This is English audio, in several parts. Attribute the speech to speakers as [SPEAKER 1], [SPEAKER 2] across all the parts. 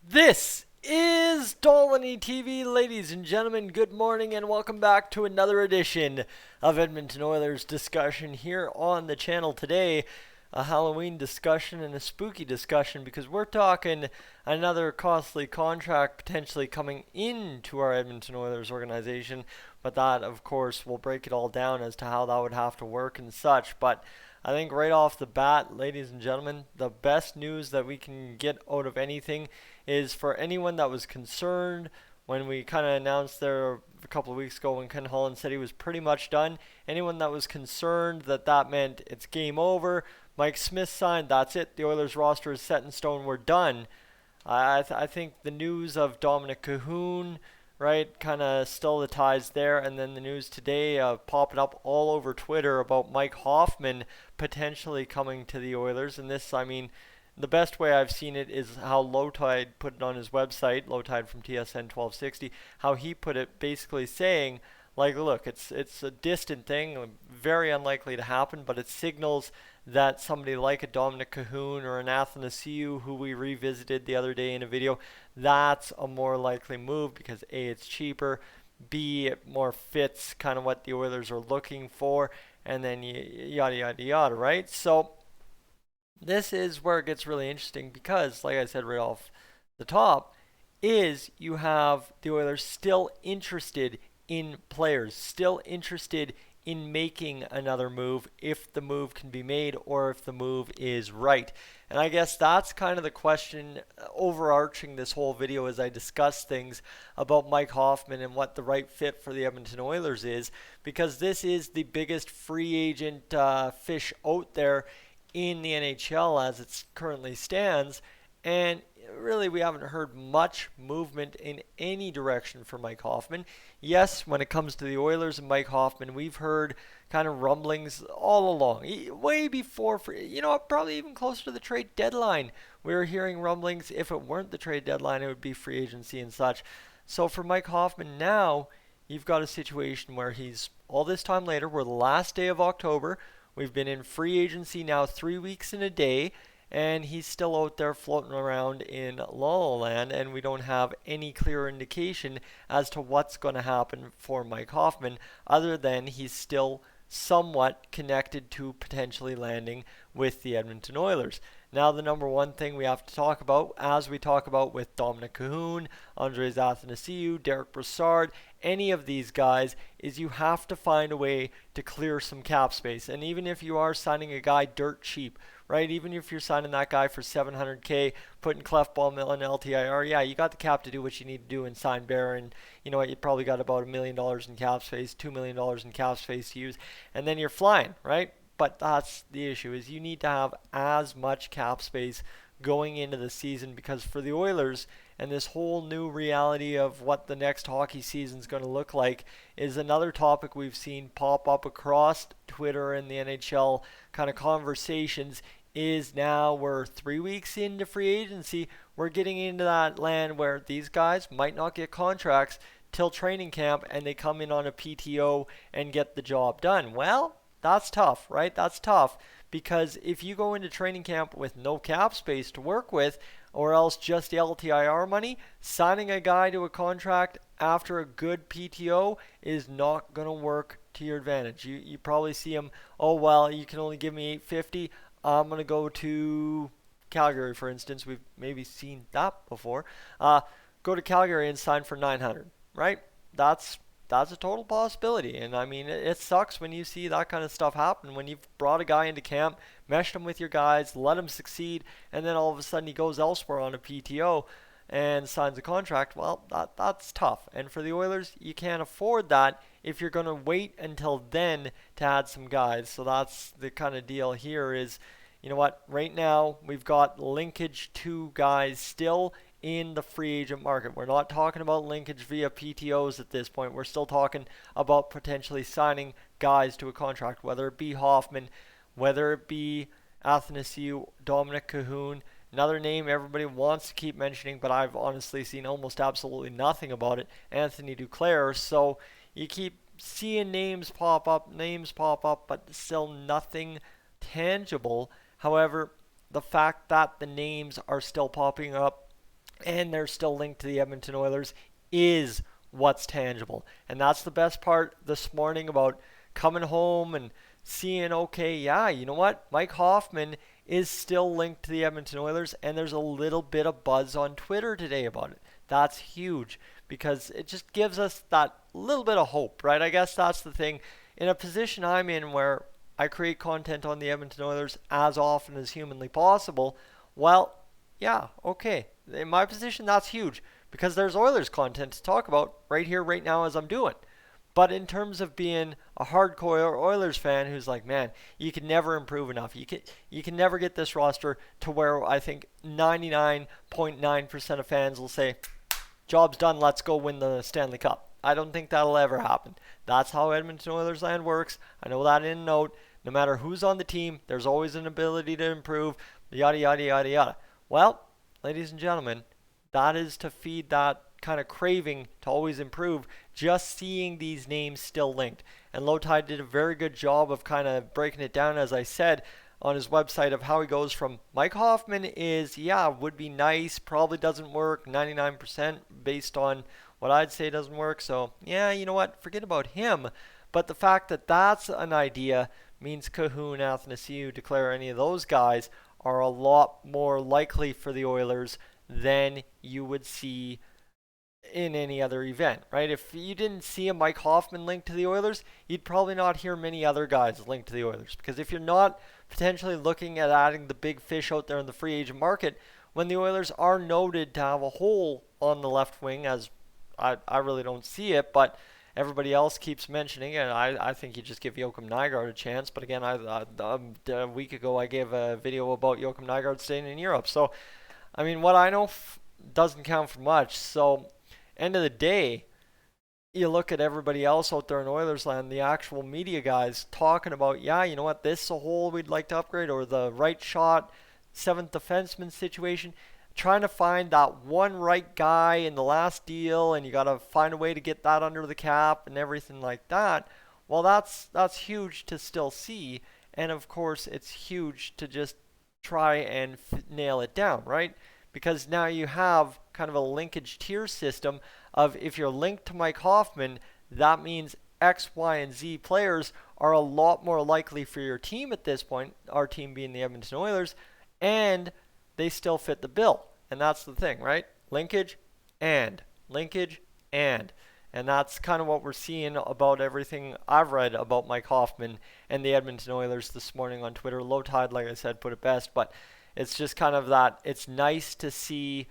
[SPEAKER 1] This is Dolany TV, ladies and gentlemen. Good morning and welcome back to another edition of Edmonton Oilers discussion here on the channel today. A Halloween discussion and a spooky discussion because we're talking another costly contract potentially coming into our Edmonton Oilers organization. But that, of course, will break it all down as to how that would have to work and such. But I think right off the bat, ladies and gentlemen, the best news that we can get out of anything is for anyone that was concerned when we kind of announced there a couple of weeks ago when Ken Holland said he was pretty much done. Anyone that was concerned that that meant it's game over, Mike Smith signed, that's it. The Oilers roster is set in stone, we're done. I think the news of Dominic Cahoon, right, kind of still the ties there. And then the news today popping up all over Twitter about Mike Hoffman potentially coming to the Oilers. And this, I mean, the best way I've seen it is how Low Tide put it on his website, Low Tide from TSN 1260, how he put it basically saying, like, look, it's a distant thing, very unlikely to happen, but it signals that somebody like a Dominic Cahoon or an Athanasiou, who we revisited the other day in a video, that's a more likely move because A, it's cheaper, B, it more fits kind of what the Oilers are looking for, and then yada yada yada, right? So this is where it gets really interesting because, like I said right off the top, is you have the Oilers still interested in players, still interested in making another move if the move can be made or if the move is right. And I guess that's kind of the question overarching this whole video as I discuss things about Mike Hoffman and what the right fit for the Edmonton Oilers is, because this is the biggest free agent fish out there in the NHL as it currently stands. And really, we haven't heard much movement in any direction for Mike Hoffman. Yes, when it comes to the Oilers and Mike Hoffman, we've heard kind of rumblings all along. Way before, probably even closer to the trade deadline. We were hearing rumblings. If it weren't the trade deadline, it would be free agency and such. So for Mike Hoffman now, you've got a situation where he's, all this time later, we're the last day of October. We've been in free agency now 3 weeks and a day, and he's still out there floating around in La La Land, and we don't have any clear indication as to what's going to happen for Mike Hoffman, other than he's still somewhat connected to potentially landing with the Edmonton Oilers. Now, the number one thing we have to talk about, as we talk about with Dominic Cahoon, Andres Athanasiou, Derek Brassard, any of these guys, is you have to find a way to clear some cap space. And even if you are signing a guy dirt cheap, right? Even if you're signing that guy for $700K, putting Clefbaum and LTIR, yeah, you got the cap to do what you need to do and sign Bear. And you know what? You probably got about $1 million in cap space, $2 million in cap space to use, and then you're flying, right? But that's the issue, is you need to have as much cap space going into the season, because for the Oilers and this whole new reality of what the next hockey season is going to look like is another topic we've seen pop up across Twitter and the NHL kind of conversations, is now we're 3 weeks into free agency. We're getting into that land where these guys might not get contracts till training camp and they come in on a PTO and get the job done. Well, that's tough, right? That's tough, because if you go into training camp with no cap space to work with, or else just LTIR money, signing a guy to a contract after a good PTO is not going to work to your advantage. You probably see him, oh, well, you can only give me 850. I'm going to go to Calgary, for instance. We've maybe seen that before. Go to Calgary and sign for 900, right? That's a total possibility. And I mean, it sucks when you see that kind of stuff happen, when you've brought a guy into camp, meshed him with your guys, let him succeed, and then all of a sudden he goes elsewhere on a PTO and signs a contract. Well, that's tough. And for the Oilers, you can't afford that if you're going to wait until then to add some guys. So that's the kind of deal here is, you know what, right now we've got linkage to guys still in the free agent market. We're not talking about linkage via PTOs at this point. We're still talking about potentially signing guys to a contract, whether it be Hoffman, whether it be Athanasiou, Dominic Cahoon. Another name everybody wants to keep mentioning, but I've honestly seen almost absolutely nothing about it, Anthony Duclair. So you keep seeing names pop up, but still nothing tangible. However, the fact that the names are still popping up and they're still linked to the Edmonton Oilers is what's tangible. And that's the best part this morning about coming home and seeing, okay, yeah, you know what? Mike Hoffman is still linked to the Edmonton Oilers, and there's a little bit of buzz on Twitter today about it. That's huge because it just gives us that little bit of hope, right? I guess that's the thing. In a position I'm in where I create content on the Edmonton Oilers as often as humanly possible, well, yeah, okay. In my position, that's huge because there's Oilers content to talk about right here, right now, as I'm doing. But in terms of being a hardcore Oilers fan who's like, man, you can never improve enough. You can never get this roster to where I think 99.9% of fans will say, job's done, let's go win the Stanley Cup. I don't think that'll ever happen. That's how Edmonton Oilers land works. I know that in and out. No matter who's on the team, there's always an ability to improve, yada, yada, yada, yada. Well, ladies and gentlemen, that is to feed that kind of craving to always improve, just seeing these names still linked. And Low Tide did a very good job of kind of breaking it down, as I said, on his website of how he goes from Mike Hoffman is, yeah, would be nice, probably doesn't work, 99% based on what I'd say doesn't work. So, yeah, you know what? Forget about him. But the fact that that's an idea means Cahoon, Athanasiou, Declare, any of those guys are a lot more likely for the Oilers than you would see in any other event, right? If you didn't see a Mike Hoffman linked to the Oilers, you'd probably not hear many other guys linked to the Oilers. Because if you're not potentially looking at adding the big fish out there in the free agent market, when the Oilers are noted to have a hole on the left wing, as I really don't see it, but everybody else keeps mentioning it, and I think you just give Joakim Nygard a chance. But again, a week ago I gave a video about Joakim Nygard staying in Europe. So, I mean, what I know doesn't count for much. So, end of the day, you look at everybody else out there in Oilers land, the actual media guys talking about, yeah, you know what, this is a hole we'd like to upgrade, or the right shot, seventh defenseman situation. Trying to find that one right guy in the last deal, and you got to find a way to get that under the cap and everything like that. Well, that's huge to still see, and of course, it's huge to just try and nail it down, right? Because now you have kind of a linkage tier system of if you're linked to Mike Hoffman, that means X, Y, and Z players are a lot more likely for your team at this point, our team being the Edmonton Oilers, and they still fit the bill. And that's the thing, right? Linkage and. And that's kind of what we're seeing about everything I've read about Mike Hoffman and the Edmonton Oilers this morning on Twitter. Low Tide, like I said, put it best, but it's just kind of that it's nice to see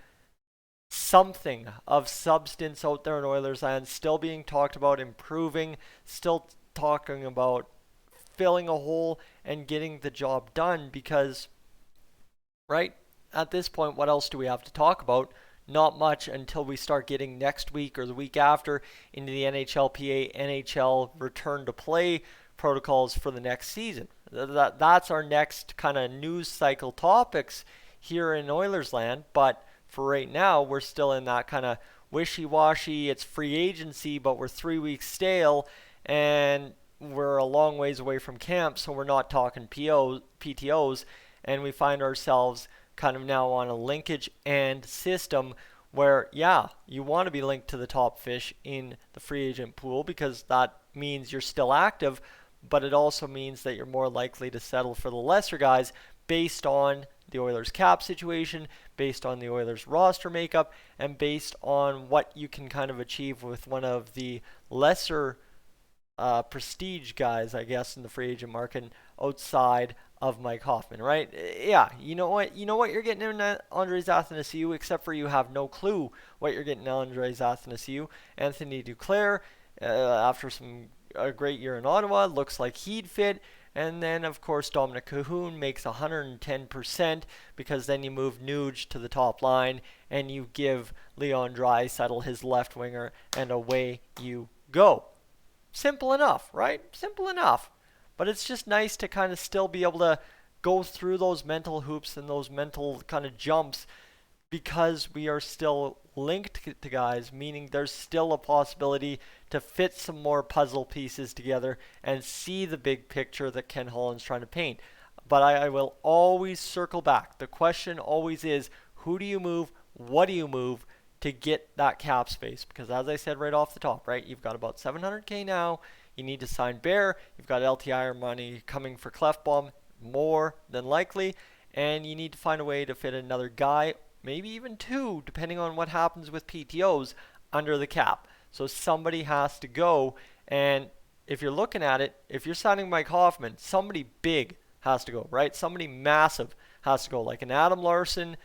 [SPEAKER 1] something of substance out there in Oilers land, still being talked about, improving, still talking about filling a hole and getting the job done because, right, at this point, what else do we have to talk about? Not much until we start getting next week or the week after into the NHLPA, NHL return to play protocols for the next season. That's our next kind of news cycle topics here in Oilers land, but for right now, we're still in that kind of wishy-washy, it's free agency, but we're 3 weeks stale, and we're a long ways away from camp, so we're not talking PTOs, and we find ourselves kind of now on a linkage and system where, yeah, you want to be linked to the top fish in the free agent pool because that means you're still active, but it also means that you're more likely to settle for the lesser guys based on the Oilers cap situation, based on the Oilers roster makeup, and based on what you can kind of achieve with one of the lesser prestige guys, I guess, in the free agent market outside of Mike Hoffman, right? Yeah, you know what you're getting in Andres Athanasiou, except for you have no clue what you're getting in Andres Athanasiou. Anthony Duclair, after a great year in Ottawa, looks like he'd fit. And then, of course, Dominic Cahoon makes 110% because then you move Nuge to the top line and you give Leon Draisaitl his left winger, and away you go. Simple enough, right? Simple enough. But it's just nice to kind of still be able to go through those mental hoops and those mental kind of jumps because we are still linked to guys, meaning there's still a possibility to fit some more puzzle pieces together and see the big picture that Ken Holland's trying to paint. But I will always circle back. The question always is, who do you move? what do you move to get that cap space? Because as I said right off the top, right, you've got about 700K now. You need to sign Bear. You've got LTI money coming for Clefbaum, more than likely. And you need to find a way to fit another guy, maybe even two, depending on what happens with PTOs, under the cap. So somebody has to go. And if you're looking at it, if you're signing Mike Hoffman, somebody big has to go, right? Somebody massive has to go, like an Adam Larson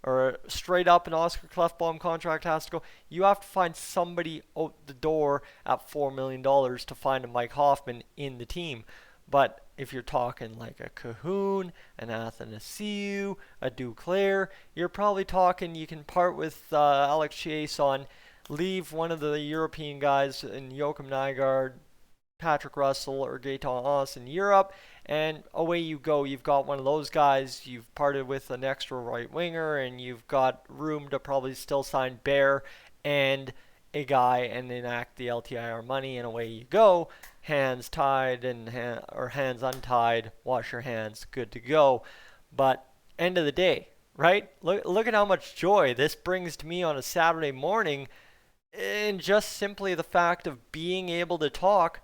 [SPEAKER 1] or straight up an Oscar Clefbaum contract has to go. You have to find somebody out the door at $4 million to find a Mike Hoffman in the team. But if you're talking like a Cahoon, an Athanasiou, a Duclair, you're probably talking you can part with Alex Chiasson, leave one of the European guys in Joachim Nygaard, Patrick Russell, or Gaetan Haas in Europe, and away you go. You've got one of those guys. You've parted with an extra right winger, and you've got room to probably still sign Bear and a guy and enact the LTIR money, and away you go. Hands tied or hands untied. Wash your hands. Good to go. But end of the day, right? Look at how much joy this brings to me on a Saturday morning, and just simply the fact of being able to talk.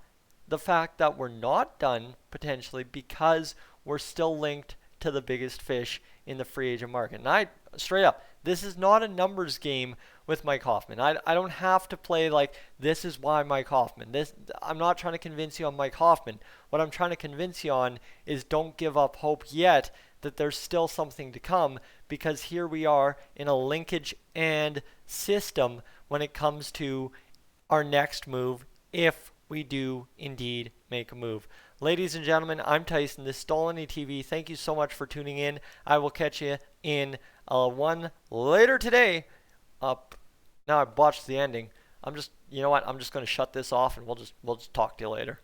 [SPEAKER 1] The fact that we're not done potentially because we're still linked to the biggest fish in the free agent market. And straight up, this is not a numbers game with Mike Hoffman. I don't have to play like this is why Mike Hoffman. I'm not trying to convince you on Mike Hoffman. What I'm trying to convince you on is don't give up hope yet that there's still something to come, because here we are in a linkage and system when it comes to our next move if we do indeed make a move. Ladies and gentlemen, I'm Tyson. This is Dolany TV. Thank you so much for tuning in. I will catch you in one later today. Now I botched the ending. You know what? I'm just going to shut this off, and we'll just talk to you later.